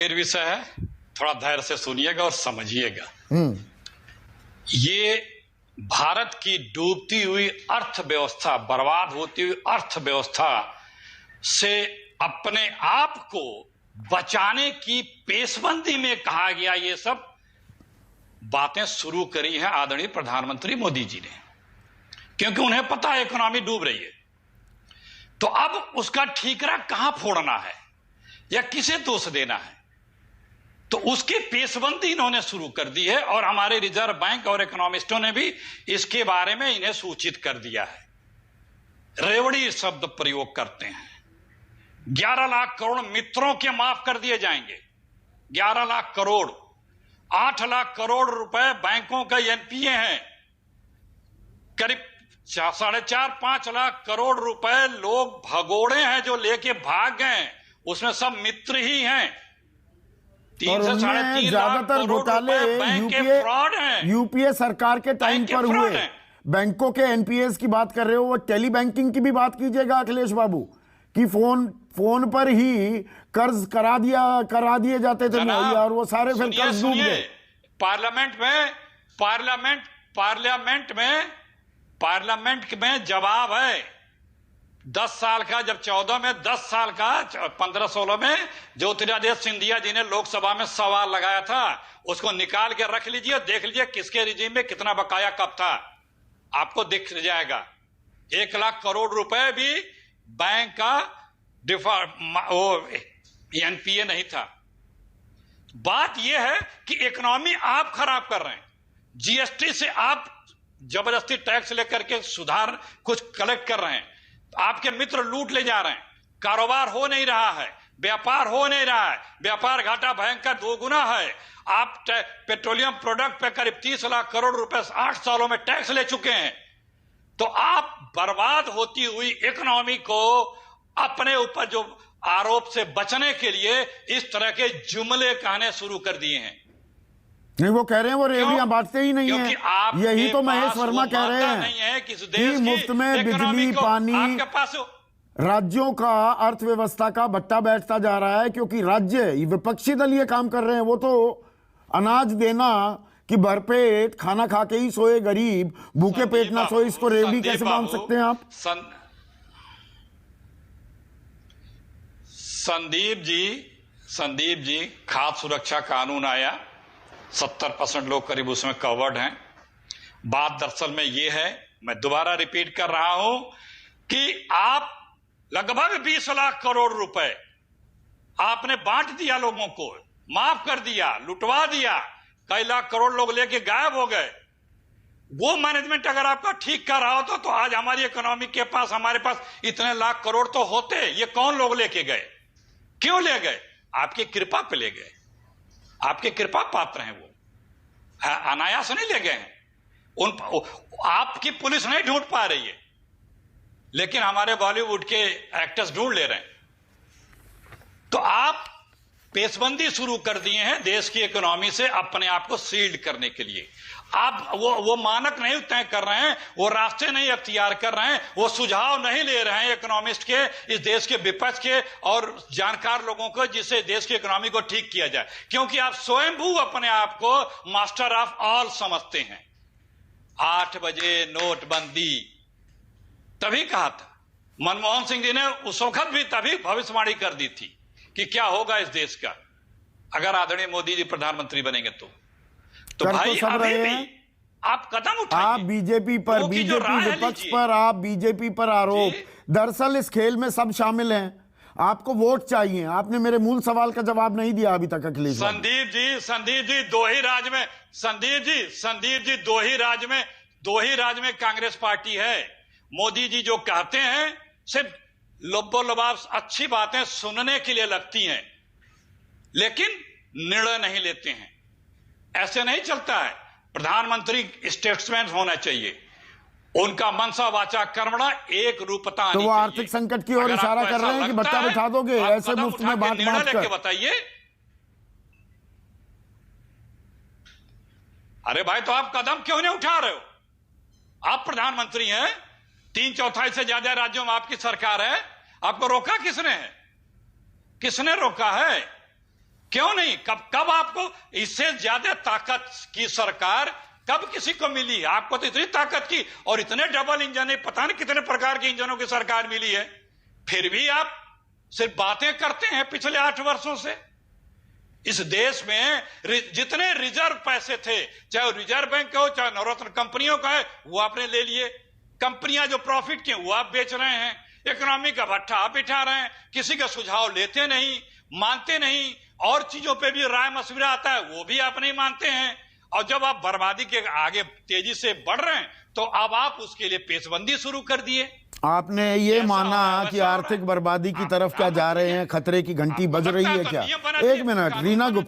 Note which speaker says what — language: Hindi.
Speaker 1: फिर विषय है, थोड़ा धैर्य से सुनिएगा और समझिएगा। ये भारत की डूबती हुई अर्थव्यवस्था, बर्बाद होती हुई अर्थव्यवस्था से अपने आप को बचाने की पेशबंदी में कहा गया ये सब बातें शुरू करी हैं आदरणीय प्रधानमंत्री मोदी जी ने, क्योंकि उन्हें पता है इकोनॉमी डूब रही है। तो अब उसका ठीकरा कहां फोड़ना है या किसे दोष देना है, तो उसकी पेशबंदी इन्होंने शुरू कर दी है और हमारे रिजर्व बैंक और इकोनॉमिस्टों ने भी इसके बारे में इन्हें सूचित कर दिया है। रेवड़ी शब्द प्रयोग करते हैं। 11 लाख करोड़ मित्रों के माफ कर दिए जाएंगे, 11 लाख करोड़। 8 लाख करोड़ रुपए बैंकों का एनपीए हैं। करीब 4.5-5 लाख करोड़ रुपए लोग भगोड़े हैं जो लेके भाग गए, उसमें सब मित्र ही हैं। 3 से 3.5
Speaker 2: ज्यादातर घोटाले यूपीए सरकार के टाइम पर हुए। बैंकों के एनपीएस की बात कर रहे हो, वो टेली बैंकिंग की भी बात कीजिएगा अखिलेश बाबू, कि फोन पर ही कर्ज करा दिए जाते थे और वो सारे फिर कर्ज डूब गए।
Speaker 1: पार्लियामेंट में जवाब है 10 साल का, जब 14 में 10 साल का, 15-16 में ज्योतिरादित्य सिंधिया जी ने लोकसभा में सवाल लगाया था, उसको निकाल के रख लीजिए, देख लीजिए किसके रिजीम में कितना बकाया कब था, आपको दिख जाएगा। 1 लाख करोड़ रुपए भी बैंक का एनपीए नहीं था। बात यह है कि इकोनॉमी आप खराब कर रहे हैं। जीएसटी से आप जबरदस्ती टैक्स लेकर के सुधार कुछ कलेक्ट कर रहे हैं, आपके मित्र लूट ले जा रहे हैं, कारोबार हो नहीं रहा है, व्यापार हो नहीं रहा है, व्यापार घाटा भयंकर 2 गुना है। आप पेट्रोलियम प्रोडक्ट पे करीब 30 लाख करोड़ रुपए 8 सालों में टैक्स ले चुके हैं। तो आप बर्बाद होती हुई इकोनॉमी को अपने ऊपर जो आरोप से बचने के लिए इस तरह के जुमले कहने शुरू कर दिए हैं।
Speaker 2: नहीं, वो कह रहे हैं वो रेवड़ियां बांटते ही नहीं है। यही तो महेश वर्मा कह रहे हैं कि मुफ्त में बिजली पानी
Speaker 1: आपके पास
Speaker 2: राज्यों का अर्थव्यवस्था का भट्टा बैठता जा रहा है, क्योंकि राज्य विपक्षी दल ये काम कर रहे हैं। वो तो अनाज देना कि भरपेट खाना खा के ही सोए गरीब, भूखे पेट ना सोए, इसको रेवड़ी कैसे मान सकते हैं आप?
Speaker 1: संदीप जी, खाद्य सुरक्षा कानून आया, 70% लोग करीब उसमें कवर्ड हैं। बात दरअसल में ये है, मैं दोबारा रिपीट कर रहा हूं, कि आप लगभग 20 लाख करोड़ रुपए आपने बांट दिया, लोगों को माफ कर दिया, लुटवा दिया, कई लाख करोड़ लोग लेके गायब हो गए। वो मैनेजमेंट अगर आपका ठीक कर रहा होता तो आज हमारी इकोनॉमी के पास, हमारे पास इतने लाख करोड़ तो होते। ये कौन लोग लेके गए, क्यों ले गए? आपकी कृपा पे ले गए, आपके कृपा पात्र हैं वो, अनायास नहीं ले गए हैं। आपकी पुलिस नहीं ढूंढ पा रही है, लेकिन हमारे बॉलीवुड के एक्टर्स ढूंढ ले रहे हैं। तो आप पेशबंदी शुरू कर दिए हैं देश की इकोनॉमी से अपने आप को शील्ड करने के लिए। आप वो मानक नहीं तय कर रहे हैं, वो रास्ते नहीं अख्तियार कर रहे हैं, वो सुझाव नहीं ले रहे हैं इकोनॉमिस्ट के, इस देश के विपक्ष के और जानकार लोगों को, जिससे देश की इकोनॉमी को ठीक किया जाए। क्योंकि आप स्वयंभू अपने आप को मास्टर ऑफ ऑल समझते हैं। 8 बजे नोटबंदी तभी कहा था, मनमोहन सिंह जी ने उस वक्त भी तभी भविष्यवाणी कर दी थी कि क्या होगा इस देश का अगर आदरणीय मोदी जी प्रधानमंत्री बनेंगे तो भाई
Speaker 2: तो
Speaker 1: अभी भी आप कदम उठाइए।
Speaker 2: आप बीजेपी पर, बीजेपी विपक्ष पर, आप बीजेपी पर आरोप, दरअसल इस खेल में सब शामिल हैं। आपको वोट चाहिए। आपने मेरे मूल सवाल का जवाब नहीं दिया अभी तक अखिलेश।
Speaker 1: संदीप जी दो ही राज्य में, संदीप जी दो ही राज्य में कांग्रेस पार्टी है। मोदी जी जो कहते हैं सिर्फ लोब्बो लबाब अच्छी बातें सुनने के लिए लगती हैं, लेकिन निर्णय नहीं लेते हैं। ऐसे नहीं चलता है। प्रधानमंत्री स्टेट्समैन होना चाहिए, उनका मनसा वाचा कर्मणा एक रूपता।
Speaker 2: तो वो आर्थिक संकट की ओर इशारा कर रहे हैं कि भट्टा बिठा दोगे, ऐसे मुफ्त में बात
Speaker 1: लेके बताइए। अरे भाई, तो आप कदम क्यों नहीं उठा रहे हो? आप प्रधानमंत्री हैं, 3/4 से ज्यादा राज्यों में आपकी सरकार है, आपको रोका किसने है? किसने रोका है? क्यों नहीं? कब आपको इससे ज्यादा ताकत की सरकार कब किसी को मिली? आपको तो इतनी ताकत की और इतने डबल इंजन है, पता नहीं कितने प्रकार के इंजनों की सरकार मिली है, फिर भी आप सिर्फ बातें करते हैं पिछले 8 वर्षों से। इस देश में जितने रिजर्व पैसे थे, चाहे रिजर्व बैंक का हो चाहे नवरत्न कंपनियों का है, वो आपने ले लिए। कंपनियां जो प्रॉफिट की वो आप बेच रहे हैं, इकोनॉमी का भट्ठा आप बिठा रहे हैं, किसी का सुझाव लेते नहीं, मानते नहीं, और चीजों पे भी राय मशविरा आता है वो भी आप नहीं मानते हैं। और जब आप बर्बादी के आगे तेजी से बढ़ रहे हैं तो अब आप उसके लिए पेचबंदी शुरू कर दिए।
Speaker 2: आपने ये माना कि आर्थिक बर्बादी की तरफ क्या जा रहे हैं, खतरे की घंटी बज रही है क्या? एक मिनट, रीना गुप्ता।